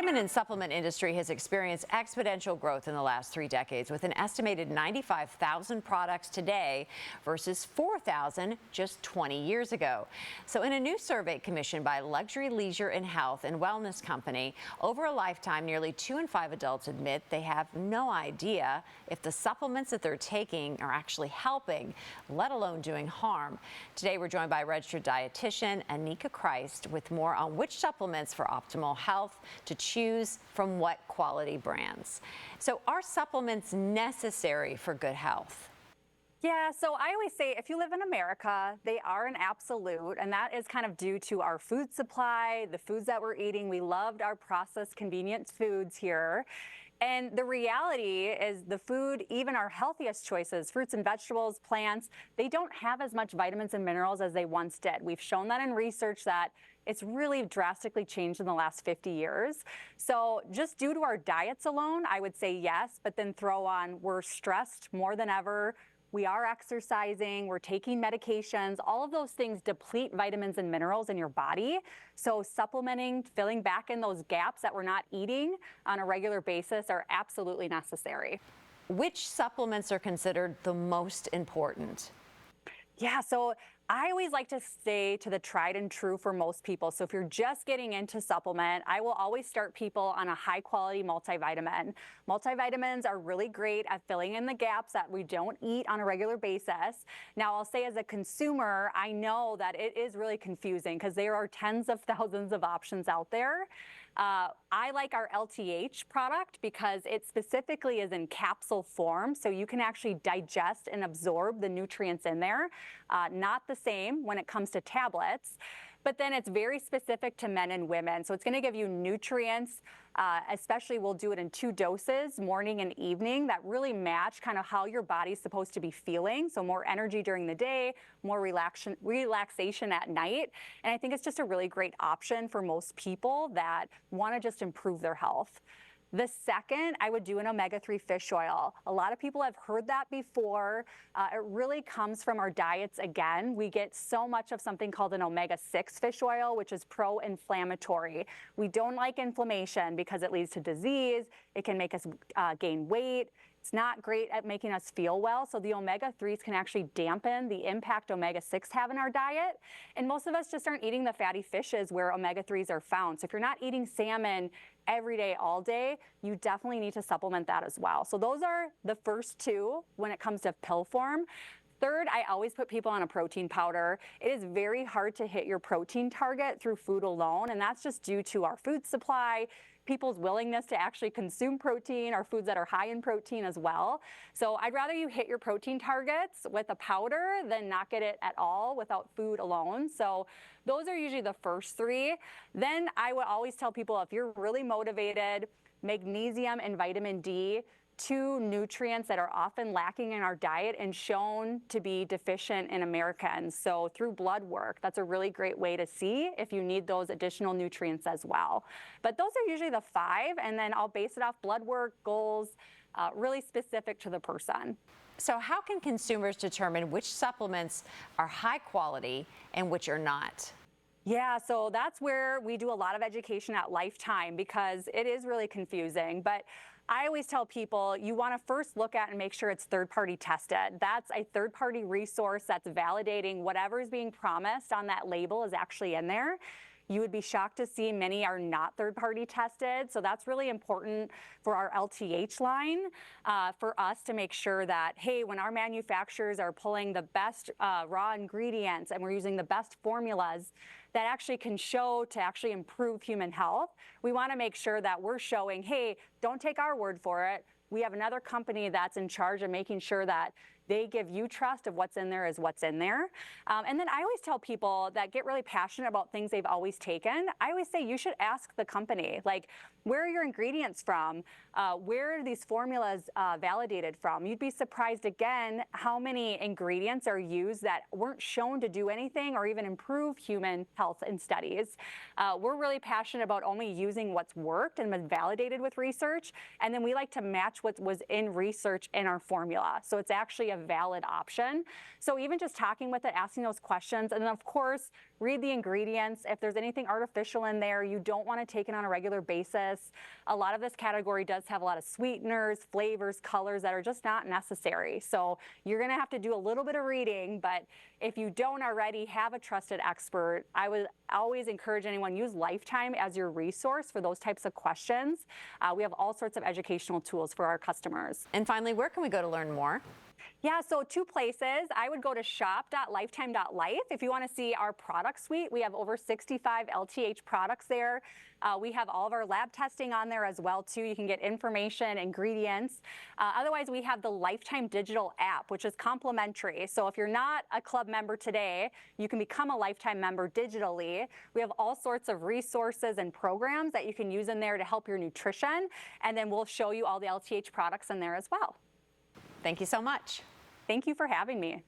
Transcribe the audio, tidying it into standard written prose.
vitamin and supplement industry has experienced exponential growth in the last 3 decades, with an estimated 95,000 products today versus 4,000 just 20 years ago. So in a new survey commissioned by Luxury Leisure and Health and Wellness Company, over a lifetime, nearly 2 in 5 adults admit they have no idea if the supplements that they're taking are actually helping, let alone doing harm. Today, we're joined by registered dietitian Anika Christ with more on which supplements for optimal health to choose from what quality brands. So are supplements necessary for good health? Yeah, so I always say if you live in America, they are an absolute, and that is kind of due to our food supply, the foods that we're eating. We loved our processed convenience foods here. And the reality is the food, even our healthiest choices, fruits and vegetables, plants, they don't have as much vitamins and minerals as they once did. We've shown that in research that it's really drastically changed in the last 50 years. So just due to our diets alone, I would say yes, but then throw on we're stressed more than ever. We are exercising, we're taking medications, all of those things deplete vitamins and minerals in your body. So supplementing, filling back in those gaps that we're not eating on a regular basis are absolutely necessary. Which supplements are considered the most important? Yeah, so I always like to stay to the tried and true for most people. So if you're just getting into supplement, I will always start people on a high quality multivitamin. Multivitamins are really great at filling in the gaps that we don't eat on a regular basis. Now, I'll say as a consumer, I know that it is really confusing because there are tens of thousands of options out there. I like our LTH product because it specifically is in capsule form, so you can actually digest and absorb the nutrients in there. Not the same when it comes to tablets, but then it's very specific to men and women. So it's going to give you nutrients, especially we'll do it in 2 doses, morning and evening, that really match kind of how your body's supposed to be feeling. So more energy during the day, more relaxation at night. And I think it's just a really great option for most people that want to just improve their health. The second, I would do an omega-3 fish oil. A lot of people have heard that before. It really comes from our diets again. We get so much of something called an omega-6 fish oil, which is pro-inflammatory. We don't like inflammation because it leads to disease. It can make us gain weight. It's not great at making us feel well. So the omega-3s can actually dampen the impact omega-6 have in our diet. And most of us just aren't eating the fatty fishes where omega-3s are found. So if you're not eating salmon every day, all day, you definitely need to supplement that as well. So those are the first 2 when it comes to pill form. Third, I always put people on a protein powder. It is very hard to hit your protein target through food alone, and that's just due to our food supply, people's willingness to actually consume protein, or foods that are high in protein as well. So I'd rather you hit your protein targets with a powder than not get it at all without food alone. So those are usually the first 3. Then I would always tell people if you're really motivated, magnesium and vitamin D, 2 nutrients that are often lacking in our diet and shown to be deficient in Americans. So through blood work, that's a really great way to see if you need those additional nutrients as well. But those are usually the 5, and then I'll base it off blood work, goals, really specific to the person. So how can consumers determine which supplements are high quality and which are not? Yeah, so that's where we do a lot of education at Lifetime because it is really confusing. But I always tell people you want to first look at and make sure it's third-party tested. That's a third-party resource that's validating whatever is being promised on that label is actually in there. You would be shocked to see many are not third-party tested. So that's really important for our LTH line, for us to make sure that, hey, when our manufacturers are pulling the best raw ingredients and we're using the best formulas that actually can show to actually improve human health, we want to make sure that we're showing, hey, don't take our word for it. We have another company that's in charge of making sure that they give you trust of what's in there is what's in there. And then I always tell people that get really passionate about things they've always taken. I always say you should ask the company, like, where are your ingredients from? Where are these formulas validated from? You'd be surprised again how many ingredients are used that weren't shown to do anything or even improve human health in studies. We're really passionate about only using what's worked and been validated with research. And then we like to match what was in research in our formula. So it's actually a valid option. So even just talking with it, asking those questions, and then of course, read the ingredients. If there's anything artificial in there, you don't want to take it on a regular basis. A lot of this category does have a lot of sweeteners, flavors, colors that are just not necessary. So you're going to have to do a little bit of reading, but if you don't already have a trusted expert, I would always encourage anyone, use Lifetime as your resource for those types of questions. We have all sorts of educational tools for our customers. And finally, where can we go to learn more? Yeah, so 2 places. I would go to shop.lifetime.life if you want to see our product suite. We have over 65 LTH products there. We have all of our lab testing on there as well too. You can get information, ingredients. Otherwise, we have the Lifetime digital app, which is complimentary. So if you're not a club member today, you can become a Lifetime member digitally. We have all sorts of resources and programs that you can use in there to help your nutrition. And then we'll show you all the LTH products in there as well. Thank you so much. Thank you for having me.